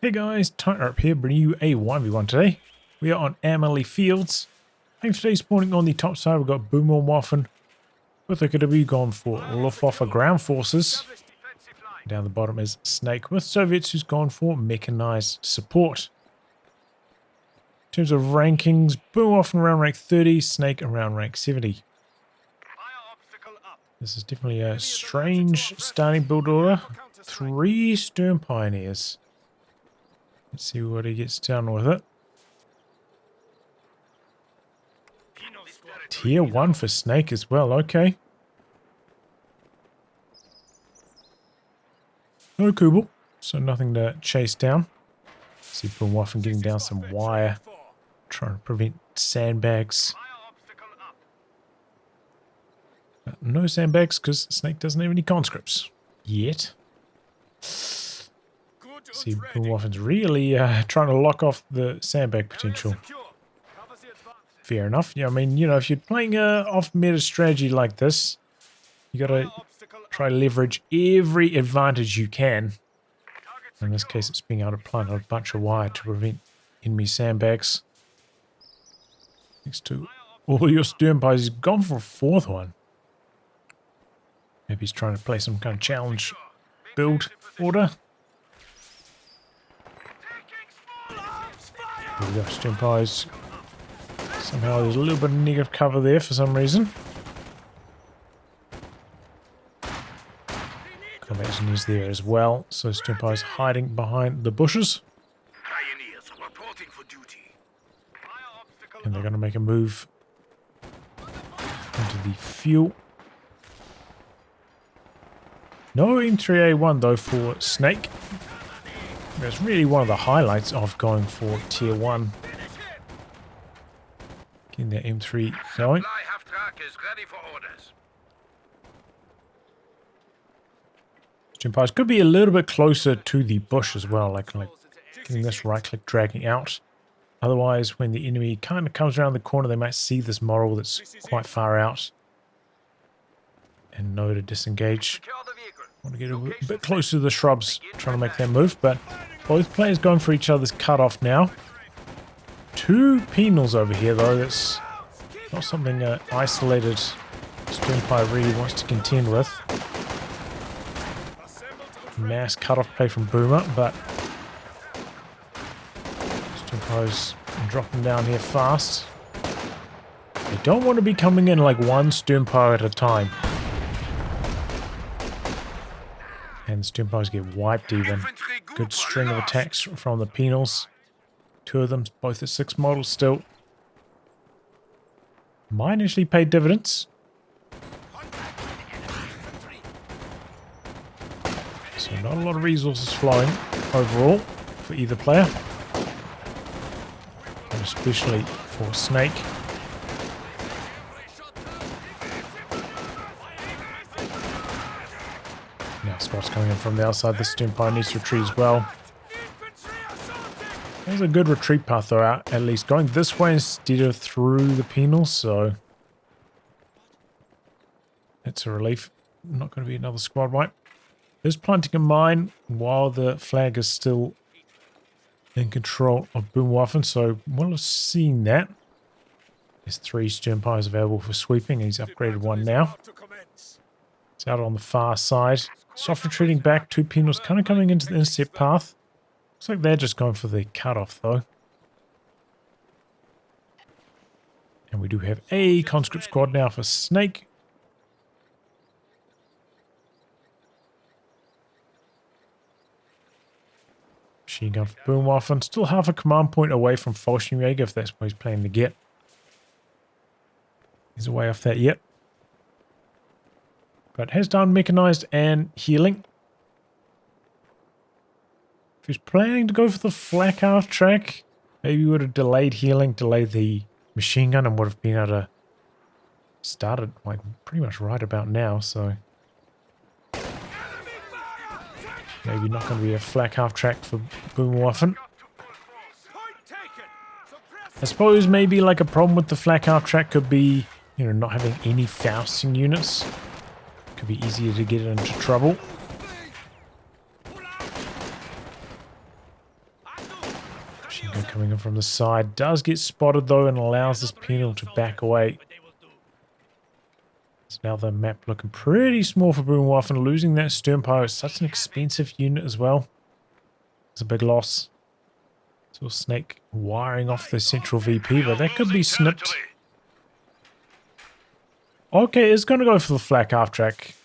Hey guys, Tightrope here, bringing you a 1v1 today. We are on Emily Fields. I'm today spawning on the top side. We've got Boomerwaffen. With a KW gone for Luftwaffe ground forces. Down the bottom is Snake with Soviets, who's gone for mechanized support. In terms of rankings, Boomerwaffen around rank 30, Snake around rank 70. This is definitely a strange starting build order. 3 Stern Pioneers. Let's see what he gets done with it. Tier 1 for Snake as well, okay. No Kubel, so nothing to chase down. See Boomerwaffen getting down some wire, trying to prevent sandbags. No sandbags because Snake doesn't have any conscripts yet. See, Boomerwaffen's really trying to lock off the sandbag potential. Fair enough. Yeah, I mean, you know, if you're playing off-meta strategy like this, you gotta try to leverage every advantage you can. In this case, it's being able to plant a bunch of wire to prevent enemy sandbags. Next to all your Stern Pies, he's gone for a 4th one. Maybe he's trying to play some kind of challenge build order. There we go, Stern Pies. Somehow there's a little bit of negative cover there for some reason. Combat engineers there as well, so Stern Pies hiding behind the bushes. And they're going to make a move into the fuel. No M3A1 though for Snake. That's really one of the highlights of going for tier 1. Getting that M3 going. Stern Pies could be a little bit closer to the bush as well, like getting this right click dragging out. Otherwise, when the enemy kind of comes around the corner, they might see this model that's quite far out and know to disengage. Want to get a bit closer to the shrubs, trying to make that move, but both players going for each other's cutoff now. 2 penals over here, though. That's not something isolated Stern Pie really wants to contend with. Mass cutoff play from Boomer, but Stern Pie's dropping down here fast. They don't want to be coming in like one Stern Pie at a time. And Stern Pies get wiped even. Good string of attacks from the penals. 2 of them, both at 6 models still. Mine actually paid dividends. So not a lot of resources flowing overall for either player. And especially for Snake. Now squad's coming in from the outside. The Stern Pie needs to retreat as well. There's a good retreat path though, at least going this way instead of through the penals, so that's a relief. Not going to be another squad wipe. There's planting a mine while the flag is still in control of Boomerwaffen, so we'll have seen that. There's 3 Stern Pies available for sweeping, and he's upgraded one now. It's out on the far side. Soft retreating back, 2 penals kind of coming into the intercept path. Looks like they're just going for the cutoff though. And we do have a conscript squad now for Snake. Machine gun for Boomerwaffen. Still half a command point away from Fallschirmjäger if that's what he's planning to get. He's away off that yet. But has done mechanized and healing. If he's planning to go for the flak half track, maybe he would have delayed healing, delayed the machine gun, and would have been able to start it like pretty much right about now, so maybe not going to be a flak half track for Boomerwaffen. I suppose maybe like a problem with the flak half track could be, you know, not having any Fausting units. Could be easier to get into trouble. Machine gun coming in from the side. Does get spotted though and allows this penal to back away. So now the map looking pretty small for Boomerwaffen. Losing that stern pilot is such an expensive unit as well. It's a big loss. So Snake wiring off the central VP, but that could be snipped. Okay, it's going to go for the flak half track.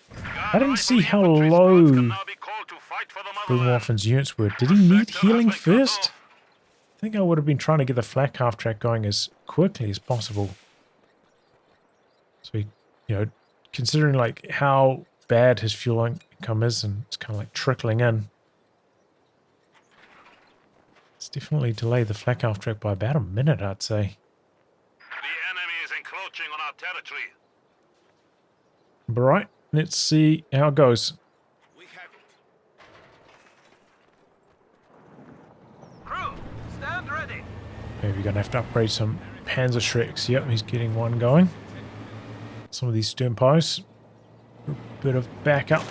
I didn't see how low Boomerwaffen's units were. Did he need healing first? I think I would have been trying to get the flak half track going as quickly as possible. So he, considering like how bad his fuel income is, and it's kind of like trickling in. It's definitely delayed the flak half track by about a minute, I'd say. The enemy is encroaching on our territory. Right, let's see how it goes. We have it. Crew, stand ready. Maybe we're going to have to upgrade some Panzer Shreks. Yep, he's getting one going. Some of these stern posts. A bit of backup.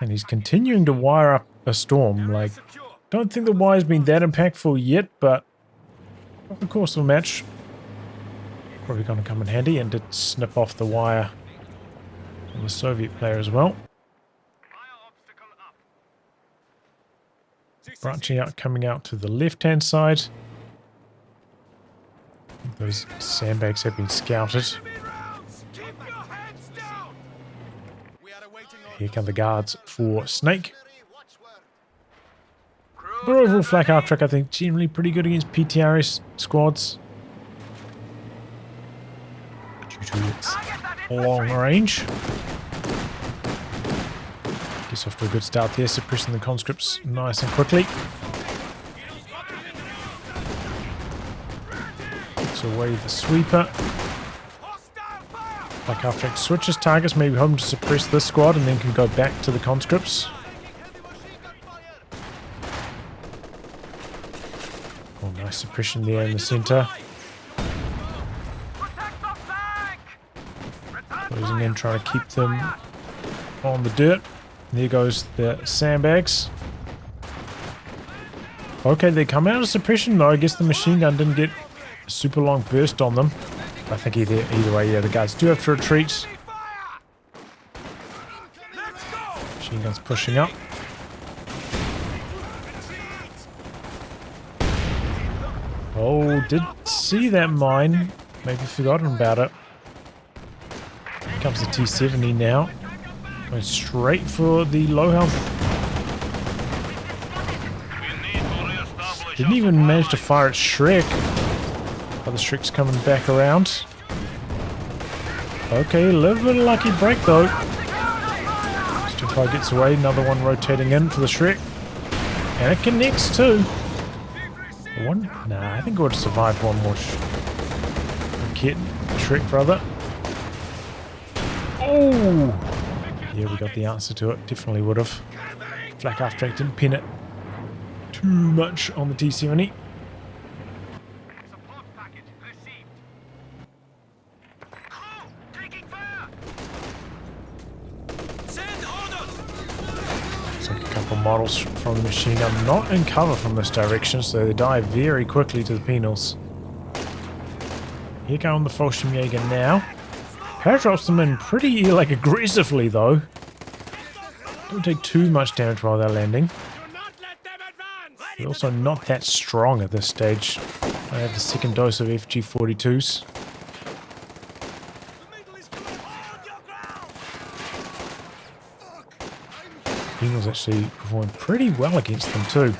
And he's continuing to wire up a storm. Like, don't think the wire's been that impactful yet, but over the course of the match, probably going to come in handy, and did snip off the wire on the Soviet player as well. Branching out, coming out to the left-hand side. Those sandbags have been scouted. Here come the guards for Snake. But overall, flak half track, I think, generally pretty good against PTRS squads. Due to its long range. Gets off to a good start there, suppressing the conscripts nice and quickly. Gets away the sweeper. Flak half track switches targets, maybe hoping to suppress this squad and then can go back to the conscripts. Oh, nice suppression there in the center. Closing in, trying to keep them on the dirt. There goes the sandbags. Okay, they come out of suppression though. I guess the machine gun didn't get a super long burst on them. I think either way, yeah, the guys do have to retreat. Machine gun's pushing up. Oh, did see that mine. Maybe forgotten about it. Here comes the T-70 now. Going straight for the low health. Didn't even manage to fire at Shrek. Other Shrek's coming back around. Okay, a little bit of lucky break though. Still probably gets away. Another one rotating in for the Shrek. And it connects too. One? Nah, I think it would have survived one more Shrek brother. Oh! Yeah, we got the answer to it. Definitely would have. Flak half track didn't pin it too much on the T-70. Looks like a couple models from the machine gun not in cover from this direction, so they die very quickly to the penals. Here come the Fallschirmjäger now. Paratrops them in pretty aggressively though. Don't take too much damage while they're landing. They're also not that strong at this stage. I have the second dose of FG-42s. Eagles actually performing pretty well against them too.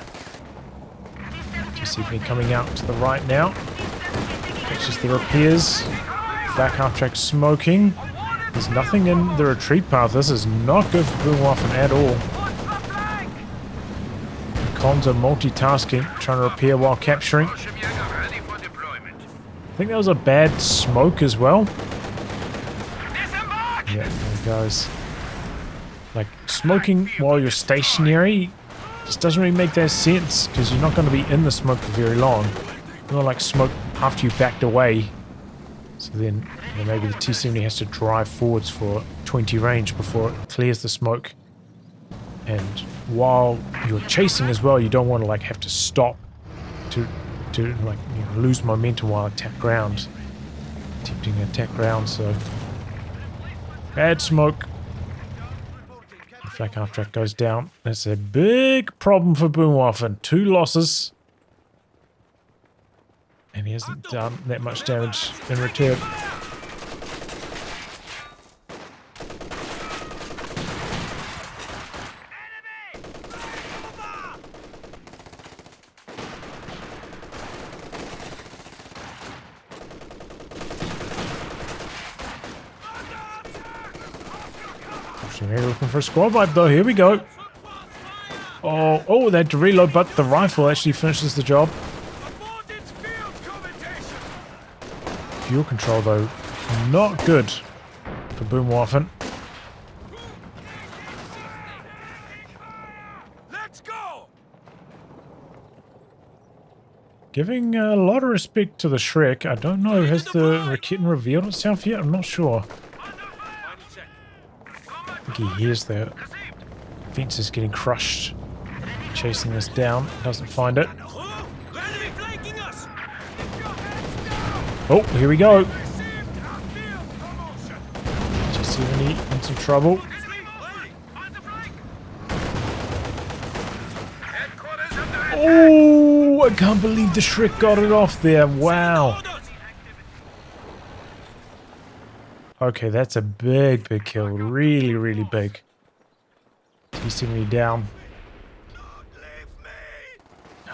T-70 coming out to the right now. Catches the repairs. Flak half track smoking. There's nothing in the retreat path. This is not good for Boomerwaffen at all. The cons are multitasking, trying to repair while capturing. I think that was a bad smoke as well. Yeah, there it goes. Like, smoking while you're stationary just doesn't really make that sense, because you're not going to be in the smoke for very long. You're like smoke after you backed away. So then maybe the T-70 has to drive forwards for 20 range before it clears the smoke and while you're chasing as well, you don't want to like have to stop to like lose momentum while attack ground. Attempting to attack ground, so bad smoke. The flak half track goes down. That's a big problem for Boomerwaffen. 2 losses. And he hasn't done that much damage in return. Here looking for a squad wipe though. Here we go. Oh, they had to reload, but the rifle actually finishes the job. Fuel control though, not good for Boomerwaffen. Let's go. Giving a lot of respect to the Shrek. I don't know, has the kitten revealed itself yet? I'm not sure. I think he hears the fences getting crushed. Chasing us down. Doesn't find it. Oh, here we go. Just in some trouble. Oh, I can't believe the Shrek got it off there. Wow. Okay, that's a big kill. Really, really big. T-70 down.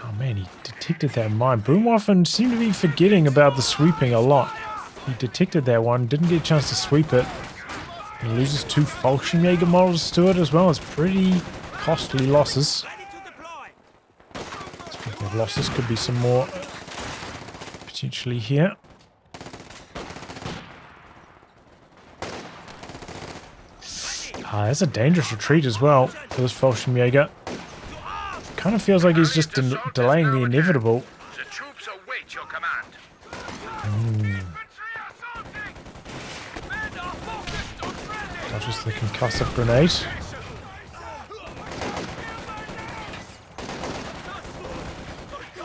Oh man, he detected that mine. Boomerwaffen seemed to be forgetting about the sweeping a lot. He detected that one, didn't get a chance to sweep it. He loses 2 Fallschirmjäger models to it as well. It's pretty costly losses. Speaking of losses, could be some more potentially here. That's a dangerous retreat as well for this Fallschirmjäger. Kind of feels like he's just delaying the inevitable. The troops await your command. Dodges the concussive grenade.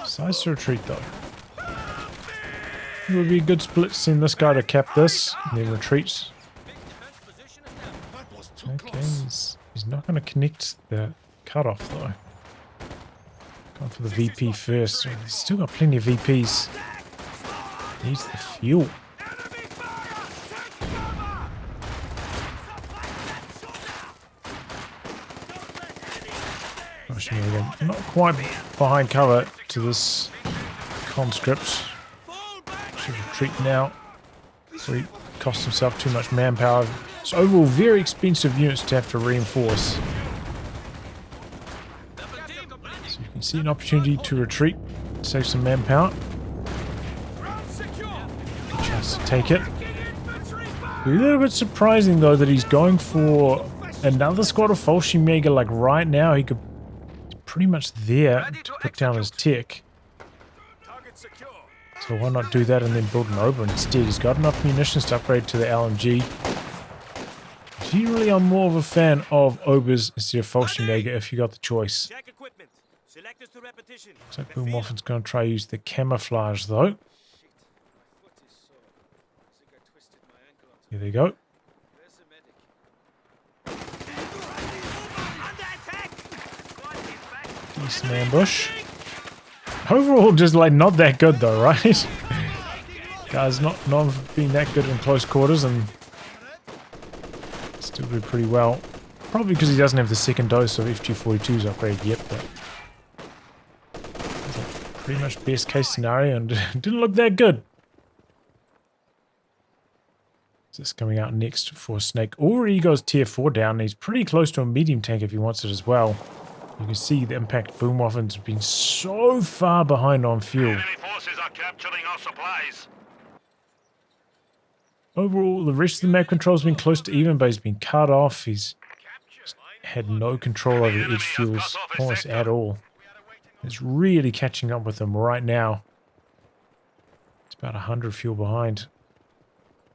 Decides to retreat though. It would be a good split seeing this guy to cap this and then retreats. Okay, he's not going to connect the cutoff though. Going for the VP first. He's still got plenty of VPs. Needs the fuel. Not quite behind cover to this conscript. Should retreat now. So he costs himself too much manpower. It's overall very expensive units to have to reinforce. So you can see an opportunity to retreat, save some manpower. Good chance to take it. A little bit surprising though that he's going for another squad of Fallschirmjäger like right now. He could pretty much there to put down his tech. So why not do that and then build an Ober instead? He's got enough munitions to upgrade to the LMG. Generally, I'm more of a fan of Obers instead of Fallschirmjäger if you got the choice. Looks like Boomerwaffen's going to try to use the camouflage though. Here they go. Decent ambush. Overall, just like not that good though, right? Guys, not being that good in close quarters and still do pretty well. Probably because he doesn't have the second dose of FG-42's upgrade yet, but pretty much best case scenario and didn't look that good. This coming out next for Snake. Already goes tier 4 down. He's pretty close to a medium tank if he wants it as well. You can see the impact. Boomerwaffen's been so far behind on fuel. Enemy forces are capturing our supplies. Overall, the rest of the map control's been close to even, but he's been cut off. He's had no control over the edge fuels almost at all. It's really catching up with him right now. It's about 100 fuel behind.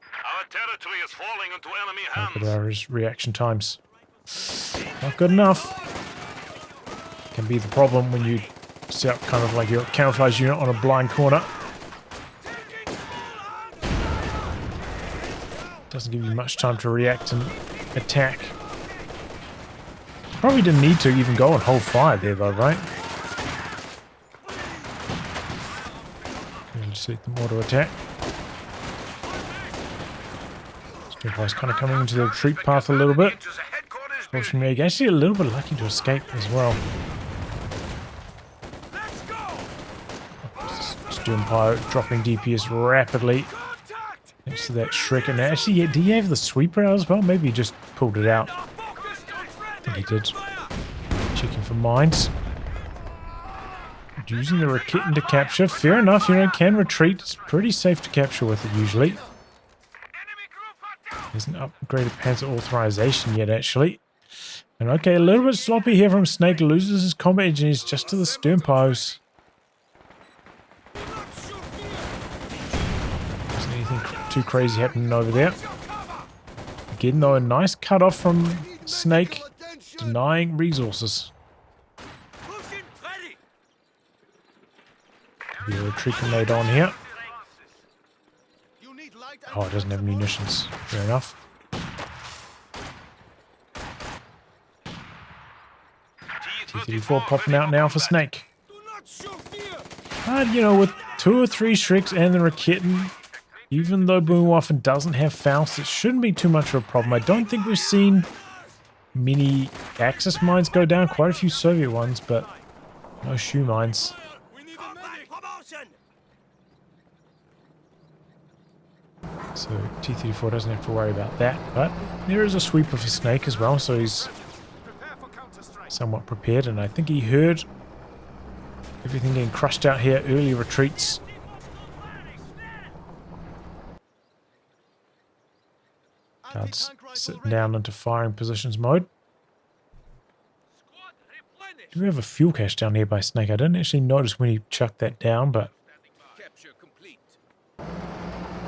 Our territory is falling into enemy hands. Look at our reaction times. Not good enough. can be the problem when you set up kind of like your camouflage unit on a blind corner. Doesn't give you much time to react and attack. Probably didn't need to even go and hold fire there though, right? Just let them auto attack. Steelpies kind of coming into the retreat path a little bit. Fortunately, actually a little bit lucky to escape as well. Steelpie dropping DPS rapidly next to that Shrek. And actually, yeah, did he have the sweeper out as well? Maybe he just pulled it out. I think he did. Checking for mines. Using the Rakitten to capture. Fair enough, you know, can retreat. It's pretty safe to capture with it usually. Isn't upgraded Panzer authorization yet, actually. And okay, a little bit sloppy here from Snake. Loses his combat engineers just to the stern posts. Isn't anything too crazy happening over there. Again, though, a nice cutoff from Snake, denying resources. Be a retreat grenade on here. Oh, it doesn't have munitions. Fair enough. T-34 popping out now for Snake. But, you know, with 2 or 3 Shreks and the Rakitten, even though Boomerwaffen doesn't have Faust, it shouldn't be too much of a problem. I don't think we've seen many Axis mines go down. Quite a few Soviet ones, but no shoe mines. So T-34 doesn't have to worry about that, but there is a sweeper for Snake as well, so he's somewhat prepared, and I think he heard everything getting crushed out here, early retreats. Guards sitting down into firing positions mode. Do we have a fuel cache down here by Snake? I didn't actually notice when he chucked that down, but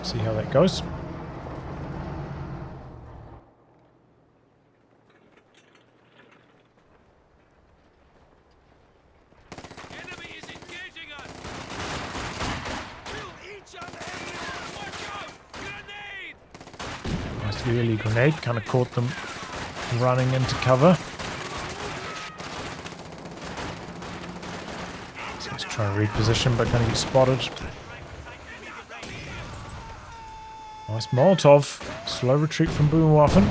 see how that goes. Enemy is engaging us. Kill each other. Watch out! Grenade! Nice early grenade, kind of caught them running into cover. So let's try and reposition, but gonna get spotted. Nice Molotov. Slow retreat from Boomerwaffen.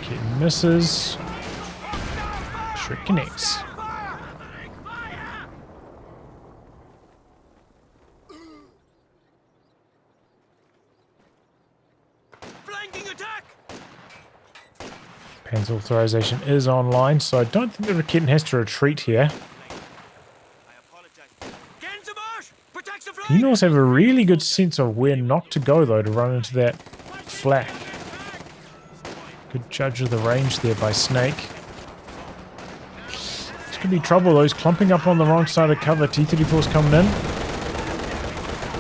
Okay, misses. Shrek connects. Flanking attack! Panzer authorization is online, so I don't think the Rakitten has to retreat here. He knows have a really good sense of where not to go, though, to run into that flak. Good judge of the range there by Snake. This could be trouble, though. He's clumping up on the wrong side of cover. T-34's coming in.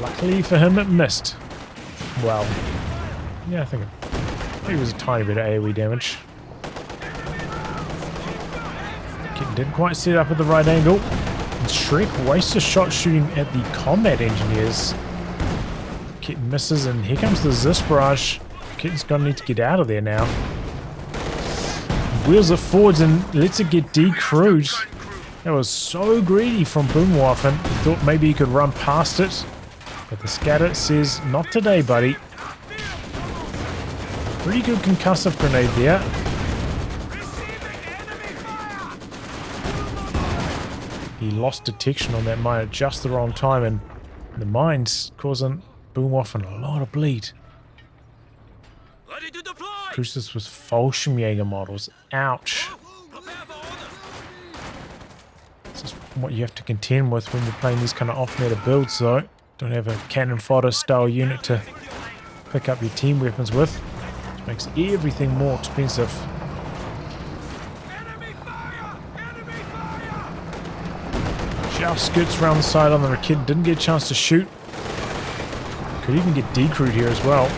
Luckily for him, it missed. Well, yeah, I think it was a tiny bit of AoE damage. Kitten didn't quite set up at the right angle. Shrek wastes a shot shooting at the combat engineers. Kitten misses, and here comes the Zis barrage. Kitten's gonna need to get out of there now. Wheels it forwards and lets it get decrewed. That was so greedy from Boomerwaffen. He thought maybe he could run past it, but the scatter says, not today, buddy. Pretty good concussive grenade there. He lost detection on that mine at just the wrong time, and the mine's causing Boomerwaffen a lot of bleed. Ready to deploy! Crucis with Fallschirmjäger models. Ouch. This is what you have to contend with when you're playing these kind of off-meta builds, though. Don't have a cannon fodder style unit to pick up your team weapons with. Which makes everything more expensive. Just skirts around the side on the Rakitten. Didn't get a chance to shoot. Could even get decrewed here as well.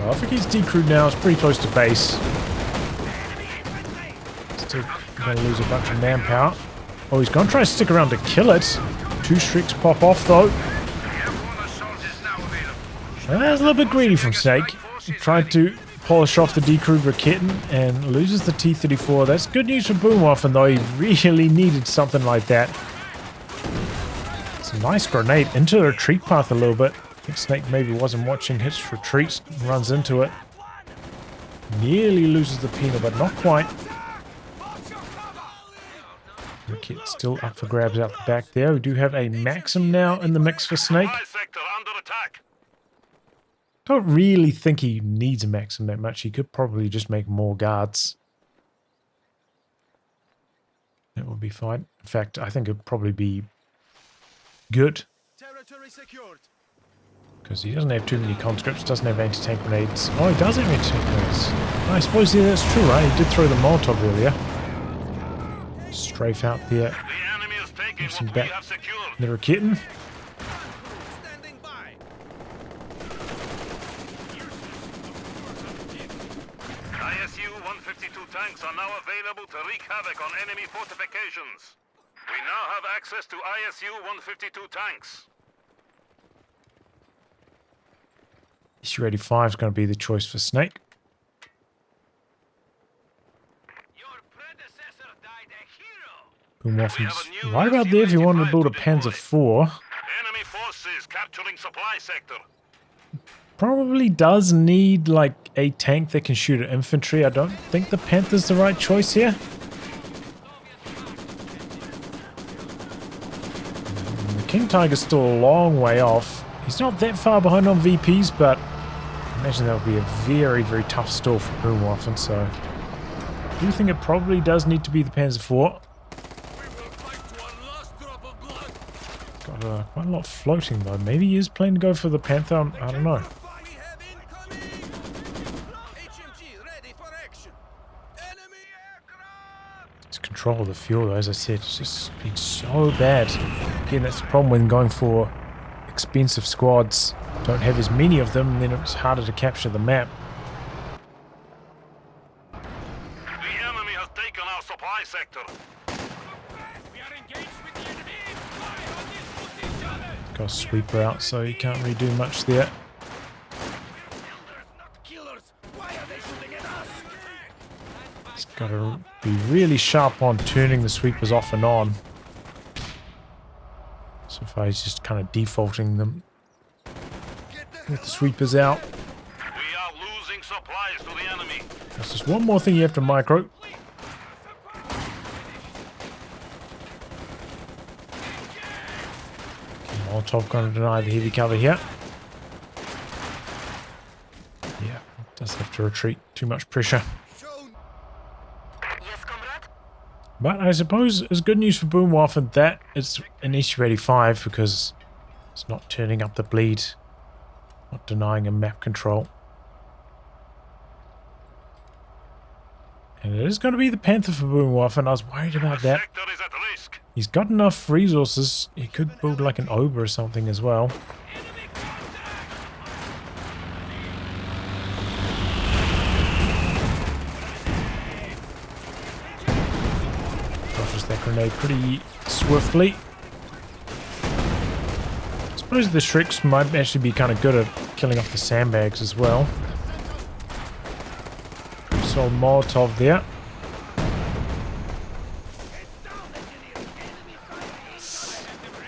I think he's decrewed now. It's pretty close to base. Still going to lose a bunch of manpower. Oh, he's going to try to stick around to kill it. 2 streaks pop off, though. Well, that's a little bit greedy from Snake. He tried to polish off the decrewed Raketen and loses the T-34. That's good news for Boomerwaffen, though. He really needed something like that. It's a nice grenade into the retreat path a little bit. I think Snake maybe wasn't watching his retreats. Runs into it. Nearly loses the Pina, but not quite. Raket's still up for grabs out the back there. We do have a Maxim now in the mix for Snake. Sector under attack. Don't really think he needs a Maxim that much. He could probably just make more guards. That would be fine. In fact, I think it would probably be good. Territory secured. Because he doesn't have too many conscripts, doesn't have anti-tank grenades. Oh, he does have anti-tank grenades. I suppose yeah, that's true, right? He did throw the Molotov earlier. Strafe out there. The enemy is taking Some what we back. have secured. The Raketen. Standing by. ISU-152 tanks are now available to wreak havoc on enemy fortifications. We now have access to ISU-152 tanks. Issue-85 is going to be the choice for Snake. Your predecessor died a hero. Boomwaffen's right about there if you wanted to build a Panzer IV. Enemy forces capturing supply sector. Probably does need like a tank that can shoot at infantry. I don't think the Panther's the right choice here. The King Tiger's still a long way off. He's not that far behind on VPs, but I imagine that would be a very, very tough stall for Boomwaffen, so I do think it probably does need to be the Panzer IV. We will fight to our last drop of blood. Got quite a lot floating though. Maybe he is planning to go for the Panther. I don't know. We have incoming. HMG ready for action. Enemy aircraft. His control of the fuel, though, as I said, it's just been so bad. Again, that's the problem when going for expensive squads. Don't have as many of them, and then it's harder to capture the map. The enemy has taken our supply sector. We are engaged with the enemy. Fire on this position. Got a sweeper out, so you can't really do much there. Builders, not killers. Why are they shooting at us? He's got to be really sharp on turning the sweepers off and on. So far, he's just kind of defaulting them with the sweepers out. We are losing supplies to the enemy. There's just one more thing you have to micro. Molotov going to deny the heavy cover here. Yeah, does have to retreat. Too much pressure. Yes, comrade. But I suppose it's good news for Boomwaffen that it's an issue-85 because it's not turning up the bleed, not denying him map control. And it is going to be the Panther for Boomwaffen. I was worried about that. Sector is at risk. He's got enough resources. He could build like an Ober or something as well. Dodges that grenade pretty swiftly. I suppose the Shreks might actually be kind of good at killing off the sandbags as well. So Molotov there.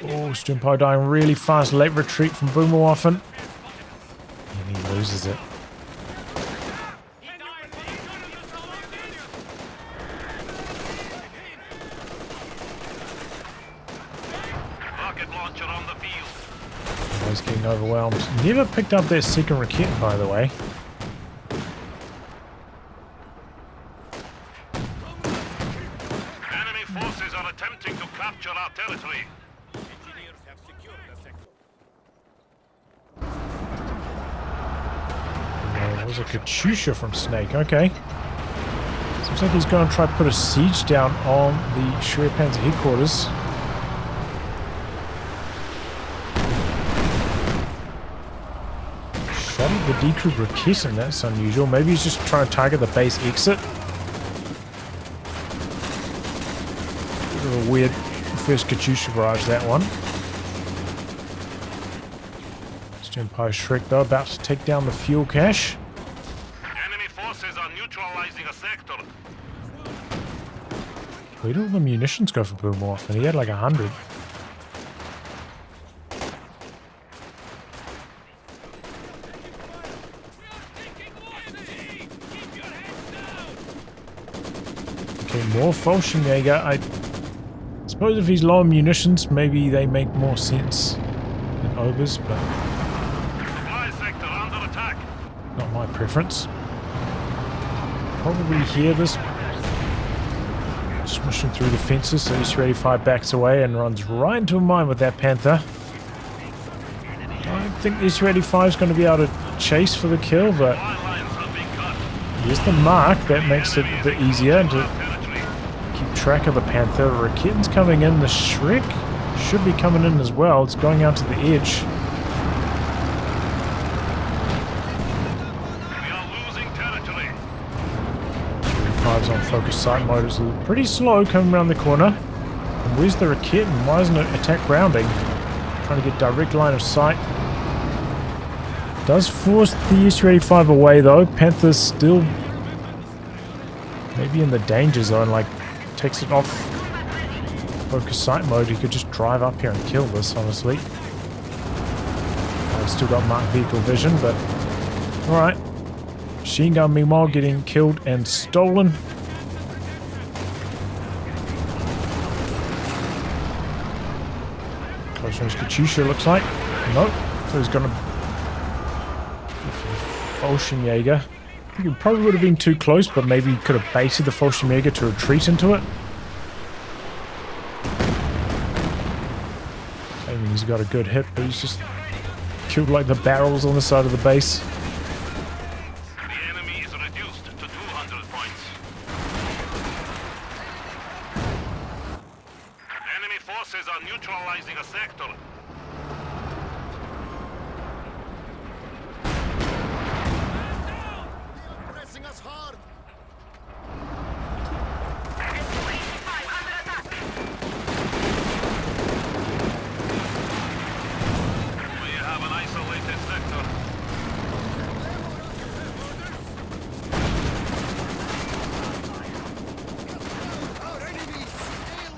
Oh, Stumpo dying really fast. Late retreat from Boomerwaffen. And he loses it. Rocket launcher on the field. He's getting overwhelmed. Never picked up that second Raketen, by the way. Enemy forces are attempting to capture our territory. Engineers have secured the sector. That was a Katyusha from Snake. Okay. Seems like he's going to try to put a siege down on the Schwerpanzer headquarters. That the decrew Raketen, that's unusual. Maybe he's just trying to target the base exit. Bit of a weird first Katyusha barrage, that one. Empire Shrek though, about to take down the fuel cache. Enemy forces are neutralizing a sector. Where did all the munitions go for Boomerwaffen? He had like 100. Okay, more Fallschirmjäger. I suppose if he's low on munitions, maybe they make more sense than Obers, but not my preference. Probably hear this. Smashing through the fences, so S-385 backs away and runs right into a mine with that Panther. I don't think the S-385 is going to be able to chase for the kill, but here's the mark. That makes it a bit easier to keep track of the Panther. Raketen's coming in. The Shrek should be coming in as well. It's going out to the edge. On focus sight mode is pretty slow coming around the corner. And where's the Raketen? Why isn't it attack grounding? Trying to get direct line of sight. Does force the S-385 away though. Panther's still maybe in the danger zone, like takes it off focus sight mode. He could just drive up here and kill this, honestly. I've still got marked vehicle vision, but alright. Machine gun meanwhile getting killed and stolen. Close range Katyusha looks like. Nope. So he's gonna Fallschirmjäger. I think it probably would have been too close, but maybe he could have baited the Fallschirmjäger to retreat into it. I mean, he's got a good hit, but he's just killed like the barrels on the side of the base. Neutralizing a sector. Pressing us hard. We have an isolated sector.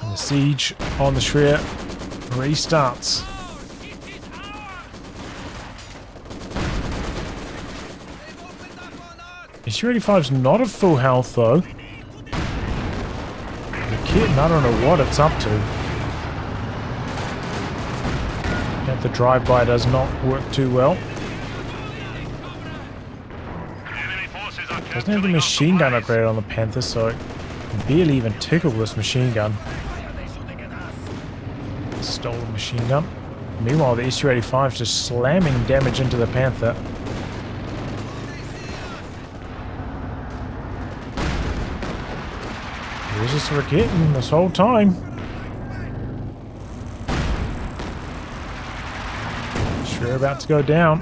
And the siege on the Shreya restarts. S-385's not at full health though. The kitten, I don't know what it's up to. And the drive-by does not work too well. Doesn't have the machine gun upgrade on the Panther, so it can barely even tickle this machine gun. Stolen machine gun. Meanwhile, the S-385 is just slamming damage into the Panther. Here's this Raketen this whole time. Sure about to go down.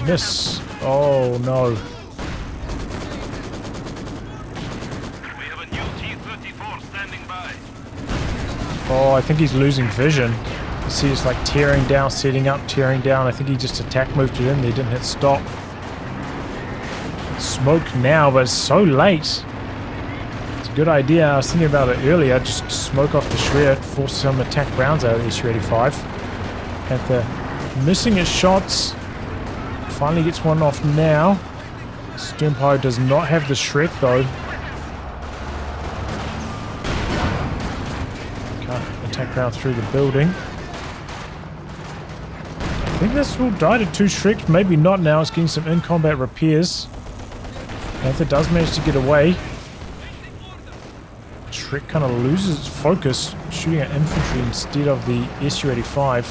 Miss. Oh no. Oh, I think he's losing vision. You see it's like tearing down, setting up, tearing down. I think he just attack moved it in there, didn't hit stop. Smoke now, but it's so late. It's a good idea. I was thinking about it earlier. Just smoke off the Shreya, force some attack rounds out of the S-385. Panther missing his shots. Finally gets one off now. Sternpire does not have the Shrek though. Attack round through the building. I think this will die to 2 Shreks. Maybe not now. It's getting some in-combat repairs. Panther does manage to get away. Shrek kind of loses its focus, shooting at infantry instead of the S-385.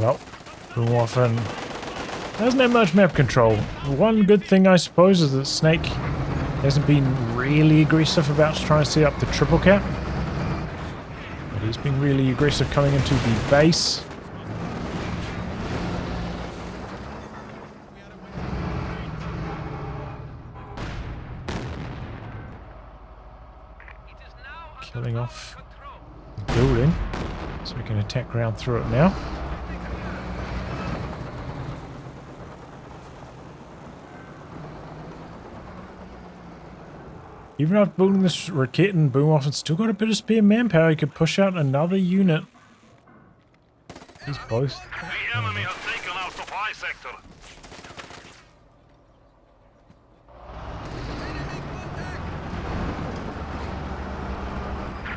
Well, Boomerwaffen doesn't have much map control. One good thing, I suppose, is that Snake hasn't been really aggressive about trying to set up the triple cap. But he's been really aggressive coming into the base. Killing off the building, so we can attack ground through it now. Even after building this rocket and Boomerwaffen's still got a bit of spare manpower, he could push out another unit. He's both. The enemy has taken our supply sector.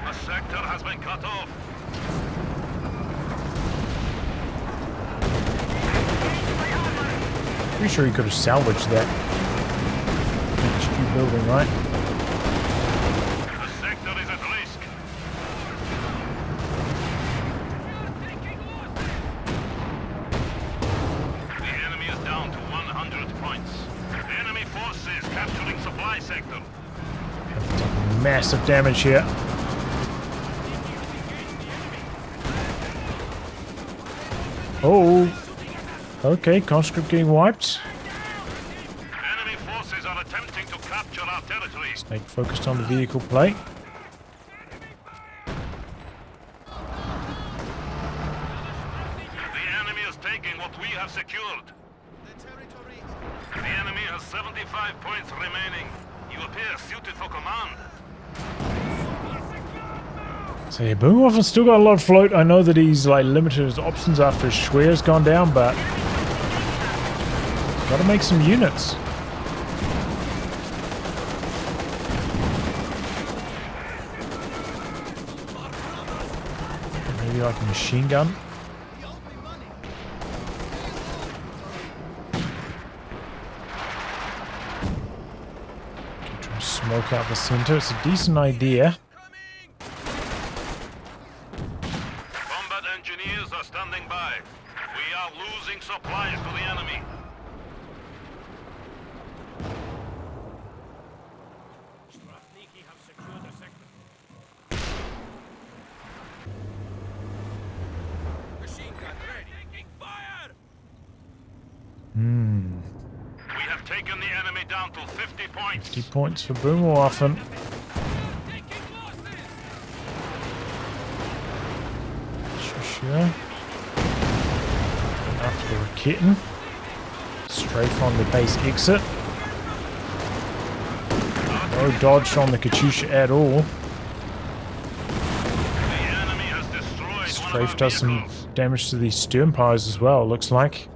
A sector has been cut off. Pretty sure he could have salvaged that HQ building, right? The sector is at risk. The enemy is down to 100 points. Enemy forces capturing supply sector. Massive damage here. Oh, okay, conscript getting wiped. Enemy forces are attempting to capture our territory. Snake focused on the vehicle plate. The enemy is taking what we have secured. The enemy has 75 points remaining. You appear suited for command. So yeah, Boomerwaffen's still got a lot of float. I know that he's like limited his options after his Schwer's gone down, but gotta make some units. Maybe like a machine gun. Try to smoke out the center. It's a decent idea. Combat engineers are standing by. We are losing supplies to the enemy. Stratniki have secured the sector. Machine gun ready. Taking fire! We have taken the enemy down to 50 points. 50 points for Boomerwaffen. Taking losses! Sure. After the Raketen. Strafe on the base exit. No dodge on the Katyusha at all. The enemy has destroyed Strafe one of our does some vehicles. damage to these stern pies as well, looks like.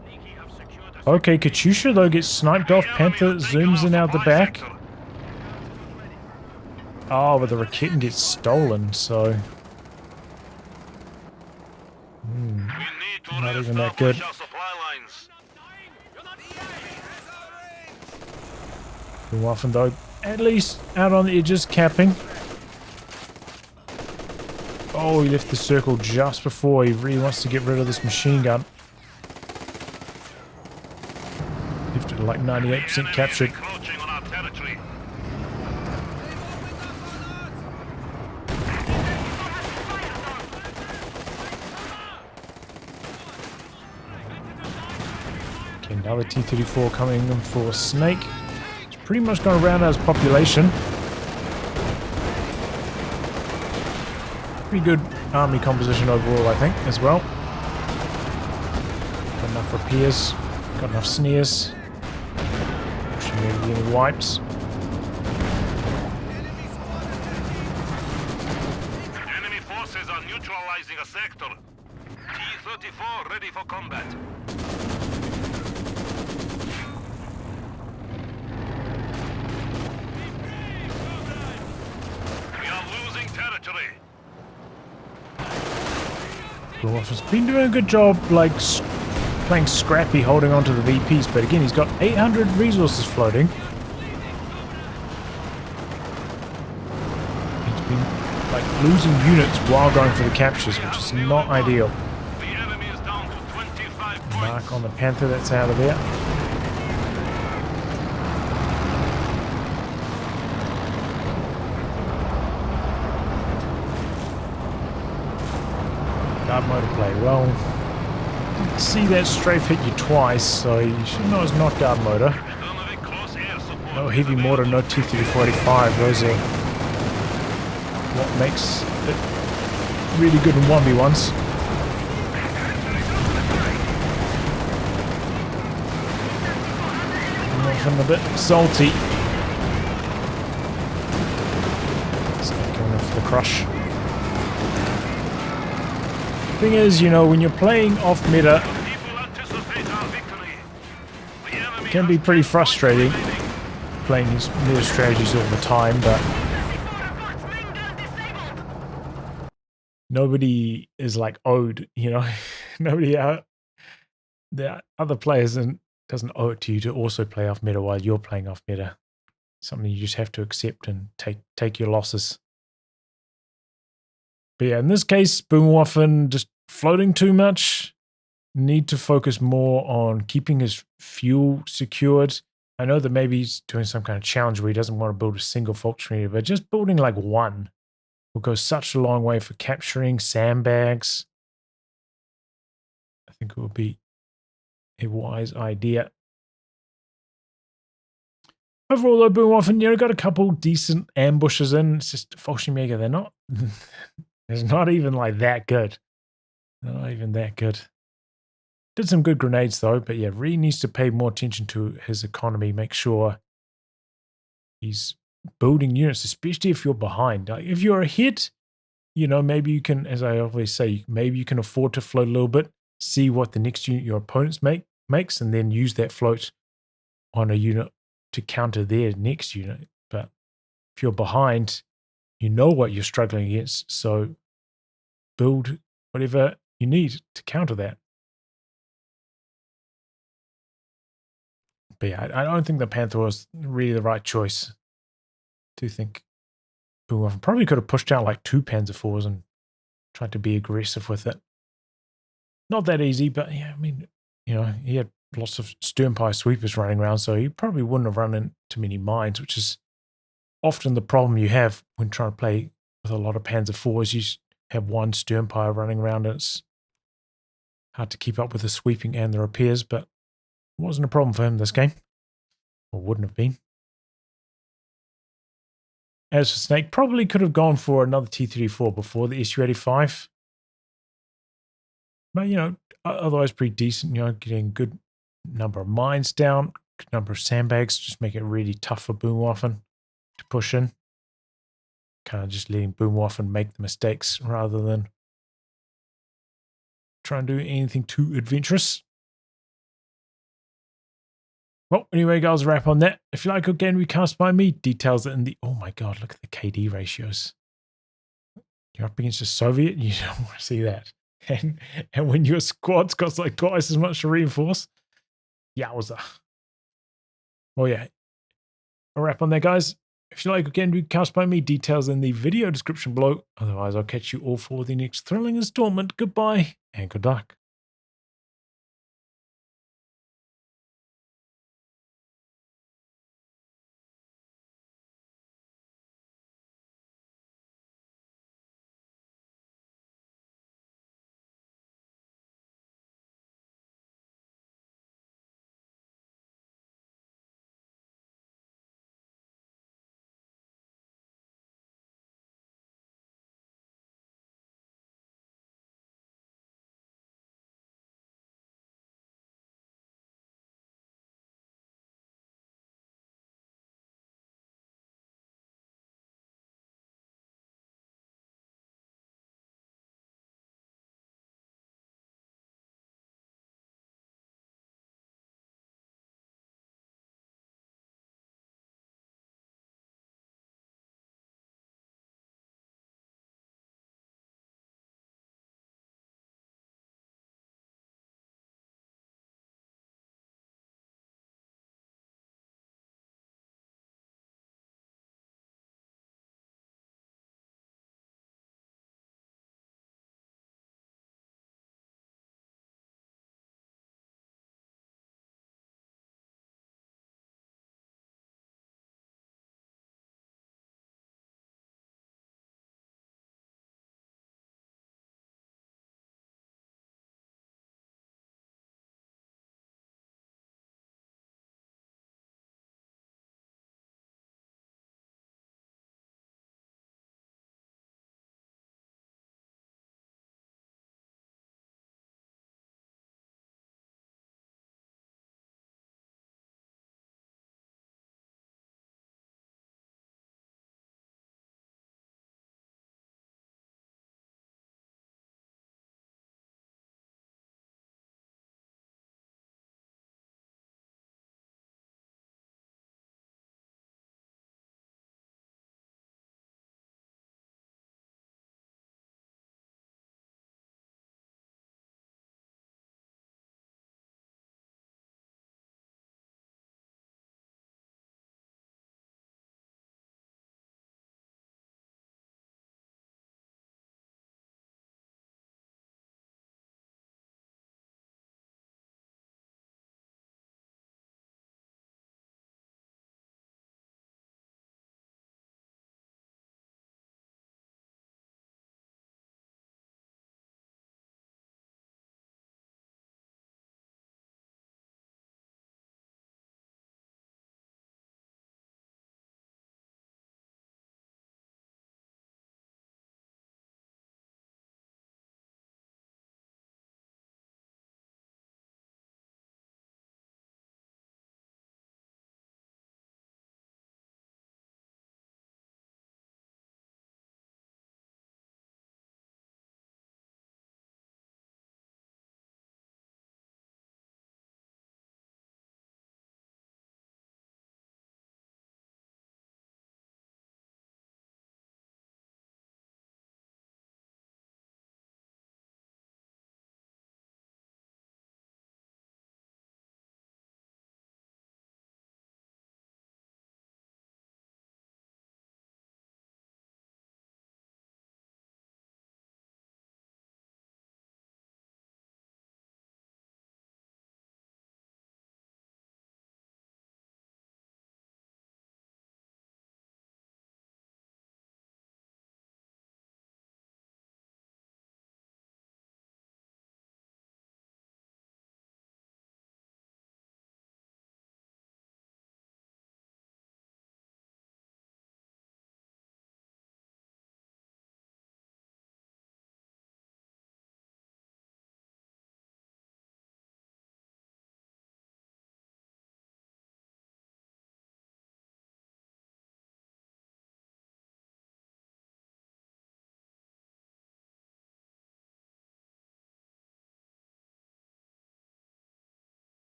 Okay, Katyusha though gets sniped off. Panther zooms in out the back. Oh, but the Raketen gets stolen, so... We need to Not even that good. reestablish our supply lines. Boomerwaffen though, at least out on the edges, capping. Oh, he left the circle just before he really wants to get rid of this machine gun. Left it like 98% captured. Encroaching on our territory. Okay, another T-34 coming in for Snake. It's pretty much going to round out his population. Pretty good army composition overall, I think, as well. Got enough repairs, got enough sneers. Pushing getting wipes. Enemy forces are neutralizing a sector. T-34 ready for combat. We are losing territory. Boomerwaffen's been doing a good job, like, playing scrappy, holding on to the VPs, but again, he's got 800 resources floating. He's been, like, losing units while going for the captures, which is not ideal. The enemy is down to 20 Mark on the Panther that's out of there. Guard motor play. Well, see that strafe hit you twice, so you should know it's not guard motor. No heavy mortar, no T-3485. Those are what makes it really good in 1v1s. I'm a bit salty. It's not going in for the crush. Thing is, you know, when you're playing off meta, it can be pretty frustrating playing these meta strategies all the time, but nobody is like owed, you know. Nobody out the other players doesn't owe it to you to also play off meta while you're playing off meta. Something you just have to accept and take your losses. But yeah, in this case, Boomerwaffen just floating too much. Need to focus more on keeping his fuel secured. I know that maybe he's doing some kind of challenge where he doesn't want to build a single Volkswagen, but just building like one will go such a long way for capturing sandbags. I think it will be a wise idea. Overall, though, Boomerwaffen, you know, got a couple decent ambushes in. It's just Volkswagen, they're not. It's not even like that good. They're not even that good. Did some good grenades though, but yeah, really needs to pay more attention to his economy. Make sure he's building units, especially if you're behind. Like if you're ahead, you know, maybe you can, as I always say, maybe you can afford to float a little bit, see what the next unit your opponents makes, and then use that float on a unit to counter their next unit. But if you're behind, you know what you're struggling against, so build whatever you need to counter that. But yeah, I don't think the Panther was really the right choice. I do think Boomerwaffen probably could have pushed out like 2 Panzer IVs and tried to be aggressive with it. Not that easy, but yeah, I mean, you know, he had lots of Sternpie sweepers running around, so he probably wouldn't have run into many mines, which is often the problem you have when trying to play with a lot of Panzer IVs. You have one Sternpie running around, and it's hard to keep up with the sweeping and the repairs, but it wasn't a problem for him this game, or wouldn't have been. As for Snake, probably could have gone for another T-34 before the Su-85. But, you know, otherwise pretty decent, you know, getting a good number of mines down, good number of sandbags, just make it really tough for Boomerwaffen to push in. Kind of just letting Boomerwaffen make the mistakes rather than try and do anything too adventurous. Well, anyway, guys, wrap on that. If you like a game recast by me, details in the... Oh my god, look at the KD ratios. You're up against a Soviet, you don't want to see that. And when your squad's got like twice as much to reinforce, yowza. Well, yeah. I'll wrap on that, guys. If you like a game recast by me, details in the video description below. Otherwise, I'll catch you all for the next thrilling installment. Goodbye and good luck.